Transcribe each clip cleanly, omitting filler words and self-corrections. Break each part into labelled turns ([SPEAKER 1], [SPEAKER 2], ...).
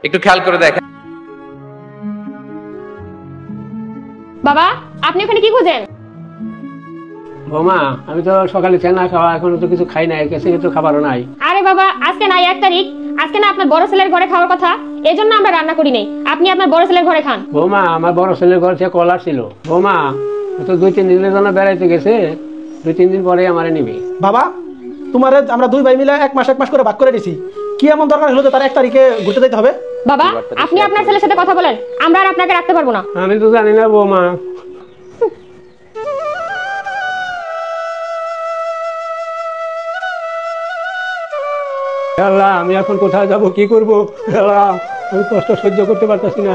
[SPEAKER 1] একটু খেয়াল করে দেখেন।
[SPEAKER 2] বাবা, আপনি ওখানে কি খুঁজেন?
[SPEAKER 3] বৌমা, আমি তো সকালে চা না খাওয়া, এখনো তো কিছু খাই নাই, কাছে তো খাবারও নাই।
[SPEAKER 2] আরে বাবা, আজকে নাই 1 তারিখ, আজকে না আপনার বড় ছেলের ঘরে খাওয়ার কথা, এজন্য আমরা রান্না করি নাই। আপনি আপনার বড় ছেলের ঘরে খান।
[SPEAKER 3] বৌমা, আমার বড় ছেলের ঘর থেকে কল আসছিল। বৌমা, তো 2-3 দিনের জন্য বেড়াইতে গেছে, 2-3 দিন পরে আমারে নিবি।
[SPEAKER 4] বাবা, তোমারে আমরা 2 ভাই মিলে 1 মাস করে ভাগ করে দিছি। কি এমন দরকার হলো যে তার 1 তারিখে ঘুরতে যেতে হবে?
[SPEAKER 2] বাবা, আপনি আপনার ছেলের সাথে কথা বলেন, আমরা আর আপনাকে রাখতে পারবো না।
[SPEAKER 3] আমি তো জানি না বৌমা। আল্লাহ, আমি এখন কোথায় যাব, কি করব? আল্লাহ, আমি কষ্ট সহ্য করতে পারতেছি না।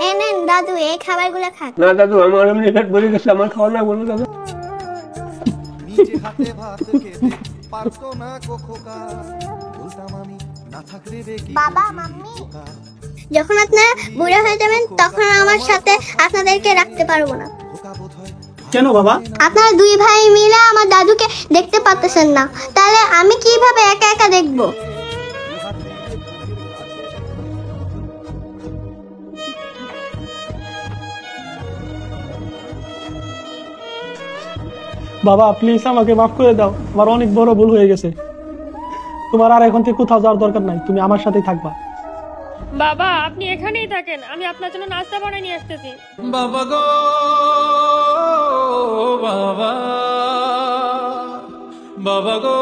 [SPEAKER 5] এনেন দাদু, এই খাবারগুলো খান।
[SPEAKER 3] না দাদু, আমার এমনি পেট ভরে গেছে, আমার খাওয়া না বলো দাদু।
[SPEAKER 6] নিজে হাতে ভাত খেতে পারতো না কোখোকা, বলতাম আমি না থাকলে রে কি
[SPEAKER 5] বাবা, মাম্মি, যখন আপনারা বুড়ো হয়ে যাবেন তখন আমার সাথে আপনাদেরকে রাখতে পারবো না।
[SPEAKER 4] কেন বাবা?
[SPEAKER 5] আপনারা 2 ভাই মিলে আমার দাদুকে দেখতে পাচ্ছেন না, তাহলে আমি কিভাবে একা একা দেখবো?
[SPEAKER 4] বাবা প্লিজ আমাকে মাফ করে দাও, আমার অনেক বড় ভুল হয়ে গেছে। তোমার আর এখন থেকে কোথাও যাওয়ার দরকার নাই, তুমি আমার সাথেই থাকবা।
[SPEAKER 2] বাবা, আপনি এখানেই থাকেন, আমি আপনার জন্য নাস্তা বানিয়ে নিয়ে আসতেছি।
[SPEAKER 6] বাবা গো বাবা, বাবা গো